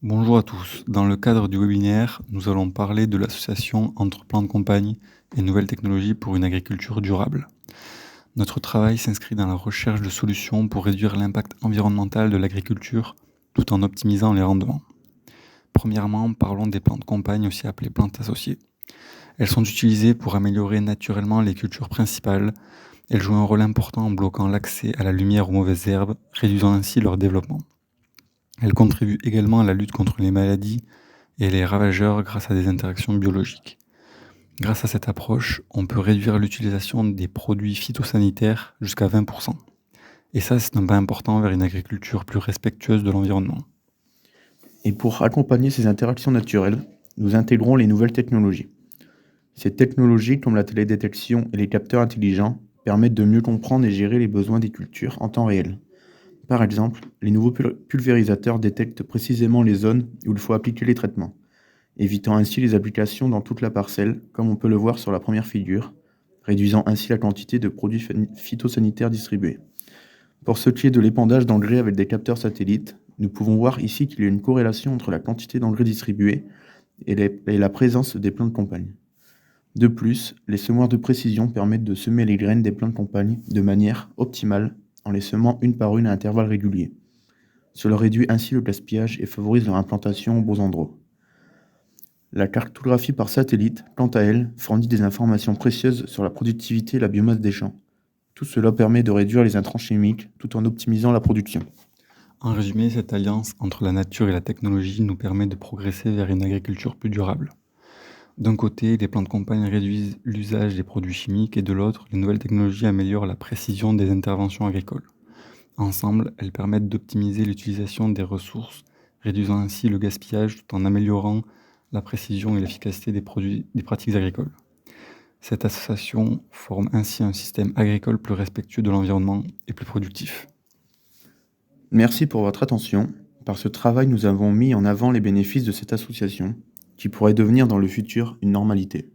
Bonjour à tous. Dans le cadre du webinaire, nous allons parler de l'association entre plans de campagne et nouvelles technologies pour une agriculture durable. Notre travail s'inscrit dans la recherche de solutions pour réduire l'impact environnemental de l'agriculture tout en optimisant les rendements. Premièrement, parlons des plans de campagne, aussi appelés plantes associées. Elles sont utilisées pour améliorer naturellement les cultures principales. Elles jouent un rôle important en bloquant l'accès à la lumière aux mauvaises herbes, réduisant ainsi leur développement. Elles contribuent également à la lutte contre les maladies et les ravageurs grâce à des interactions biologiques. Grâce à cette approche, on peut réduire l'utilisation des produits phytosanitaires jusqu'à 20%. Et ça, c'est un pas important vers une agriculture plus respectueuse de l'environnement. Et pour accompagner ces interactions naturelles, nous intégrons les nouvelles technologies. Ces technologies, comme la télédétection et les capteurs intelligents, permettent de mieux comprendre et gérer les besoins des cultures en temps réel. Par exemple, les nouveaux pulvérisateurs détectent précisément les zones où il faut appliquer les traitements, évitant ainsi les applications dans toute la parcelle, comme on peut le voir sur la première figure, réduisant ainsi la quantité de produits phytosanitaires distribués. Pour ce qui est de l'épandage d'engrais avec des capteurs satellites, nous pouvons voir ici qu'il y a une corrélation entre la quantité d'engrais distribués et la présence des plants de campagne. De plus, les semoirs de précision permettent de semer les graines des plants de campagne de manière optimale en les semant une par une à intervalles réguliers. Cela réduit ainsi le gaspillage et favorise leur implantation aux bons endroits. La cartographie par satellite, quant à elle, fournit des informations précieuses sur la productivité et la biomasse des champs. Tout cela permet de réduire les intrants chimiques tout en optimisant la production. En résumé, cette alliance entre la nature et la technologie nous permet de progresser vers une agriculture plus durable. D'un côté, les plans de campagne réduisent l'usage des produits chimiques et de l'autre, les nouvelles technologies améliorent la précision des interventions agricoles. Ensemble, elles permettent d'optimiser l'utilisation des ressources, réduisant ainsi le gaspillage tout en améliorant la précision et l'efficacité des pratiques agricoles. Cette association forme ainsi un système agricole plus respectueux de l'environnement et plus productif. Merci pour votre attention. Par ce travail, nous avons mis en avant les bénéfices de cette association, qui pourrait devenir dans le futur une normalité.